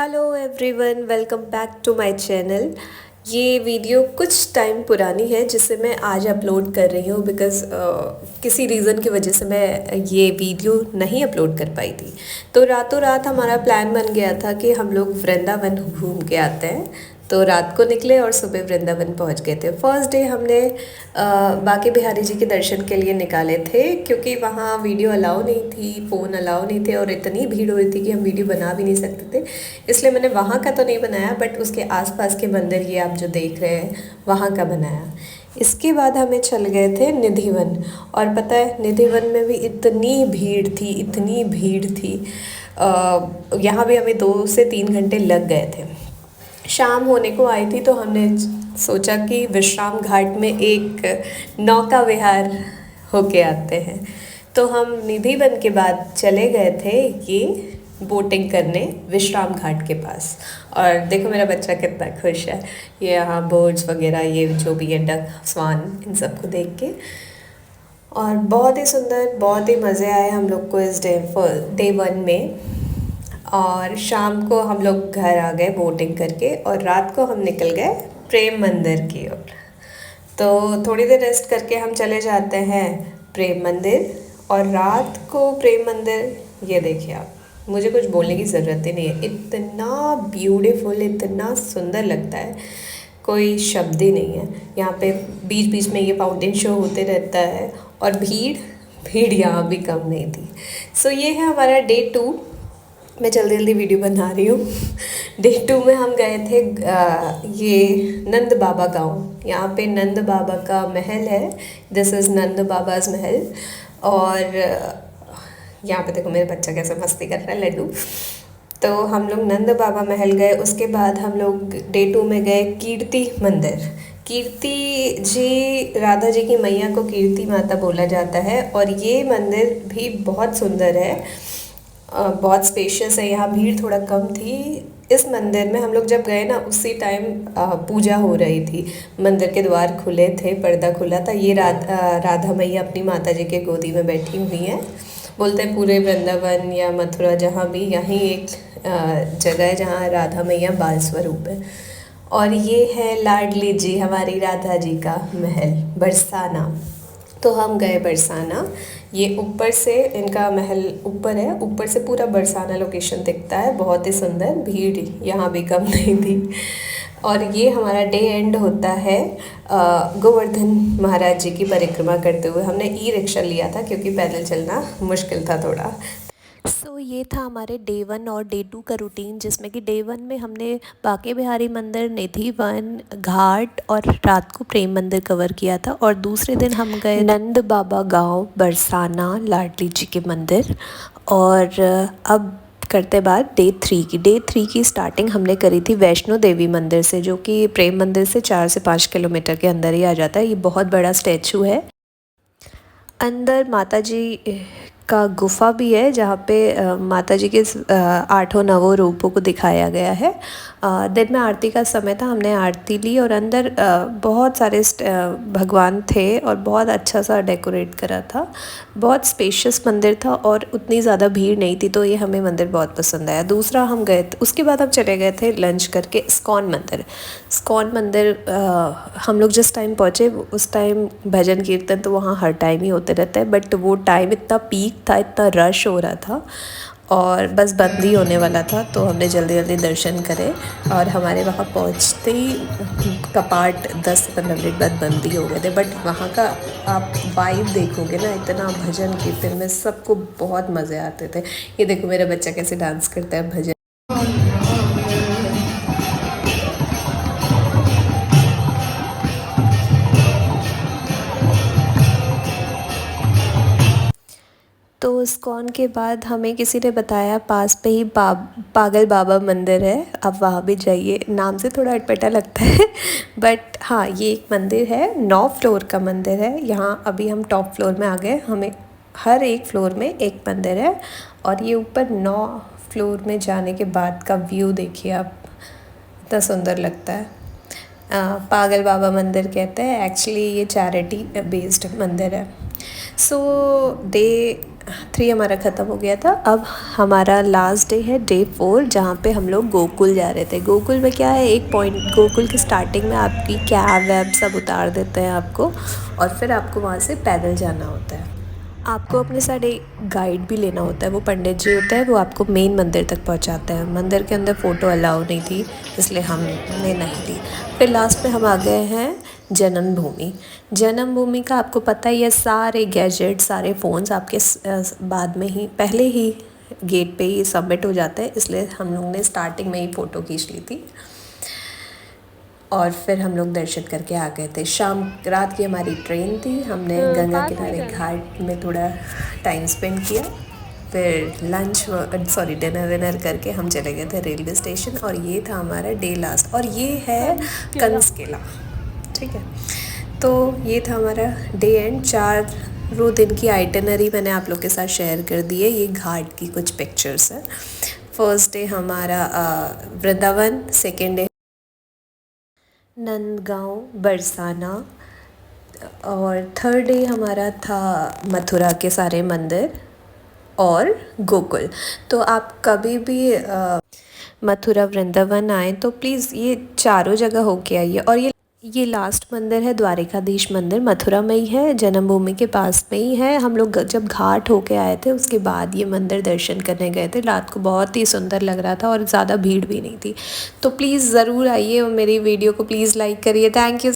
Hello everyone, welcome back to my channel. ये video कुछ time पुरानी है जिसे मैं आज अपलोड कर रही हूँ बिकॉज़ किसी रीज़न की वजह से मैं ये वीडियो नहीं अपलोड कर पाई थी। तो रातों रात हमारा प्लान बन गया था कि हम लोग वृंदावन घूम के आते हैं। तो रात को निकले और सुबह वृंदावन पहुंच गए थे। फर्स्ट डे हमने बांके बिहारी जी के दर्शन के लिए निकाले थे क्योंकि वहाँ वीडियो अलाउ नहीं थी, फ़ोन अलाउ नहीं थे और इतनी भीड़ हो रही थी कि हम वीडियो बना भी नहीं सकते थे। इसलिए मैंने वहाँ का तो नहीं बनाया, बट उसके आसपास के मंदिर ये आप जो देख रहे हैं वहाँ का बनाया। इसके बाद हमें चल गए थे निधिवन। और पता है, निधिवन में भी इतनी भीड़ थी, इतनी भीड़ थी। यहाँ भी हमें 2 से 3 घंटे लग गए थे। शाम होने को आई थी तो हमने सोचा कि विश्राम घाट में एक नौका विहार होके आते हैं। तो हम निधिवन के बाद चले गए थे ये बोटिंग करने विश्राम घाट के पास। और देखो मेरा बच्चा कितना खुश है, ये यहाँ बर्ड्स वगैरह ये जो भी है, डक, स्वान, इन सबको देख के। और बहुत ही सुंदर, बहुत ही मज़े आए हम लोग को इस डे 1 में। और शाम को हम लोग घर आ गए बोटिंग करके और रात को हम निकल गए प्रेम मंदिर की ओर। तो थोड़ी देर रेस्ट करके हम चले जाते हैं प्रेम मंदिर। और रात को प्रेम मंदिर, ये देखिए आप, मुझे कुछ बोलने की ज़रूरत ही नहीं है, इतना ब्यूटीफुल, इतना सुंदर लगता है, कोई शब्द ही नहीं है। यहाँ पे बीच बीच में ये फाउंटेन शो होते रहता है और भीड़ भीड़ यहाँ भी कम नहीं थी। सो ये है हमारा डे 2। मैं जल्दी जल्दी वीडियो बना रही हूँ। डे 2 में हम गए थे ये नंद बाबा गाँव। यहाँ पे नंद बाबा का महल है, दिस इज़ नंद बाबाज महल। और यहाँ पे देखो मेरा बच्चा कैसे मस्ती कर रहा है, लड्डू। तो हम लोग नंद बाबा महल गए। उसके बाद हम लोग डे 2 में गए कीर्ति मंदिर। कीर्ति जी, राधा जी की मैया को कीर्ति माता बोला जाता है और ये मंदिर भी बहुत सुंदर है, बहुत स्पेशियस है। यहाँ भीड़ थोड़ा कम थी। इस मंदिर में हम लोग जब गए ना, उसी टाइम पूजा हो रही थी। मंदिर के द्वार खुले थे, पर्दा खुला था। ये राधा मैया अपनी माता जी के गोदी में बैठी हुई हैं। बोलते हैं पूरे वृंदावन या मथुरा जहाँ भी, यहीं एक जगह है जहाँ राधा मैया बाल स्वरूप है। और ये है लाडली जी, हमारी राधा जी का महल बरसाना। तो हम गए बरसाना। ये ऊपर से, इनका महल ऊपर है, ऊपर से पूरा बरसाना लोकेशन दिखता है, बहुत ही सुंदर। भीड़ यहाँ भी कम नहीं थी। और ये हमारा डे एंड होता है गोवर्धन महाराज जी की परिक्रमा करते हुए। हमने ई रिक्शा लिया था क्योंकि पैदल चलना मुश्किल था थोड़ा। ये था हमारे डे 1 और डे 2 का रूटीन, जिसमें कि डे 1 में हमने बांके बिहारी मंदिर, निधिवन घाट और रात को प्रेम मंदिर कवर किया था। और दूसरे दिन हम गए नंद बाबा गांव, बरसाना, लाडली जी के मंदिर। और अब करते बाद डे 3 की स्टार्टिंग हमने करी थी वैष्णो देवी मंदिर से, जो कि प्रेम मंदिर से 4 से 5 किलोमीटर के अंदर ही आ जाता है। ये बहुत बड़ा स्टैचू है। अंदर माता जी का गुफा भी है जहाँ पे माता जी के 8 नवों रूपों को दिखाया गया है। दिन में आरती का समय था, हमने आरती ली और अंदर बहुत सारे भगवान थे और बहुत अच्छा सा डेकोरेट करा था। बहुत स्पेशियस मंदिर था और उतनी ज़्यादा भीड़ नहीं थी, तो ये हमें मंदिर बहुत पसंद आया। दूसरा हम गए थे, उसके बाद हम चले गए थे लंच करके इस्कॉन मंदिर। इस्कॉन मंदिर हम लोग जिस टाइम पहुँचे उस टाइम भजन कीर्तन तो वहाँ हर टाइम ही होते रहता है, बट वो टाइम इतना पीक था, इतना रश हो रहा था और बस बंद ही होने वाला था। तो हमने जल्दी जल्दी दर्शन करे और हमारे वहाँ पहुँचते ही कपाट 10 से 15 मिनट बाद बंद ही हो गए थे। बट वहाँ का आप वाइब देखोगे ना, इतना भजन कीर्तन में सबको बहुत मज़े आते थे। ये देखो मेरा बच्चा कैसे डांस करता है भजन। तो इस्कॉन के बाद हमें किसी ने बताया पास पे ही पागल बाबा मंदिर है, आप वहाँ भी जाइए। नाम से थोड़ा अटपटा लगता है बट हाँ, ये एक मंदिर है, 9 फ्लोर का मंदिर है। यहाँ अभी हम टॉप फ्लोर में आ गए। हमें हर एक फ्लोर में एक मंदिर है और ये ऊपर 9 फ्लोर में जाने के बाद का व्यू देखिए आप, इतना सुंदर लगता है। पागल बाबा मंदिर कहते हैं, एक्चुअली ये चैरिटी बेस्ड मंदिर है। सो 3 हमारा ख़त्म हो गया था। अब हमारा लास्ट डे है डे 4, जहाँ पे हम लोग गोकुल जा रहे थे। गोकुल में क्या है, एक पॉइंट गोकुल के स्टार्टिंग में आपकी कैब वैब सब उतार देते हैं आपको, और फिर आपको वहाँ से पैदल जाना होता है। आपको अपने साथ एक गाइड भी लेना होता है, वो पंडित जी होते हैं, वो आपको मेन मंदिर तक पहुंचाते हैं। मंदिर के अंदर फ़ोटो अलाउ नहीं थी, इसलिए हमने नहीं ली। फिर लास्ट में हम आ गए हैं जन्मभूमि। जन्मभूमि का आपको पता ही है, सारे गैजेट सारे फ़ोन्स आपके बाद में ही पहले ही गेट पे ही सबमिट हो जाते हैं, इसलिए हम लोग ने स्टार्टिंग में ही फ़ोटो खींच ली थी। और फिर हम लोग दर्शन करके आ गए थे। शाम रात की हमारी ट्रेन थी। हमने गंगा किनारे घाट में थोड़ा टाइम स्पेंड किया, फिर लंच डिनर विनर करके हम चले गए थे रेलवे स्टेशन। और ये था हमारा डे लास्ट, और ये है कंस किला, ठीक है। तो ये था हमारा डे एंड। 4 दिन की आइटनरी मैंने आप लोग के साथ शेयर कर दी है। ये घाट की कुछ पिक्चर्स हैं। फर्स्ट डे हमारा वृंदावन, सेकेंड डे नंदगांव, बरसाना, और थर्ड डे हमारा था मथुरा के सारे मंदिर और गोकुल। तो आप कभी भी मथुरा वृंदावन आए तो प्लीज़ ये चारों जगह होके आइए। और ये लास्ट मंदिर है द्वारिकाधीश मंदिर, मथुरा में ही है, जन्मभूमि के पास में ही है। हम लोग जब घाट होके आए थे उसके बाद ये मंदिर दर्शन करने गए थे। रात को बहुत ही सुंदर लग रहा था और ज़्यादा भीड़ भी नहीं थी। तो प्लीज़ ज़रूर आइए और मेरी वीडियो को प्लीज़ लाइक करिए। Thank you.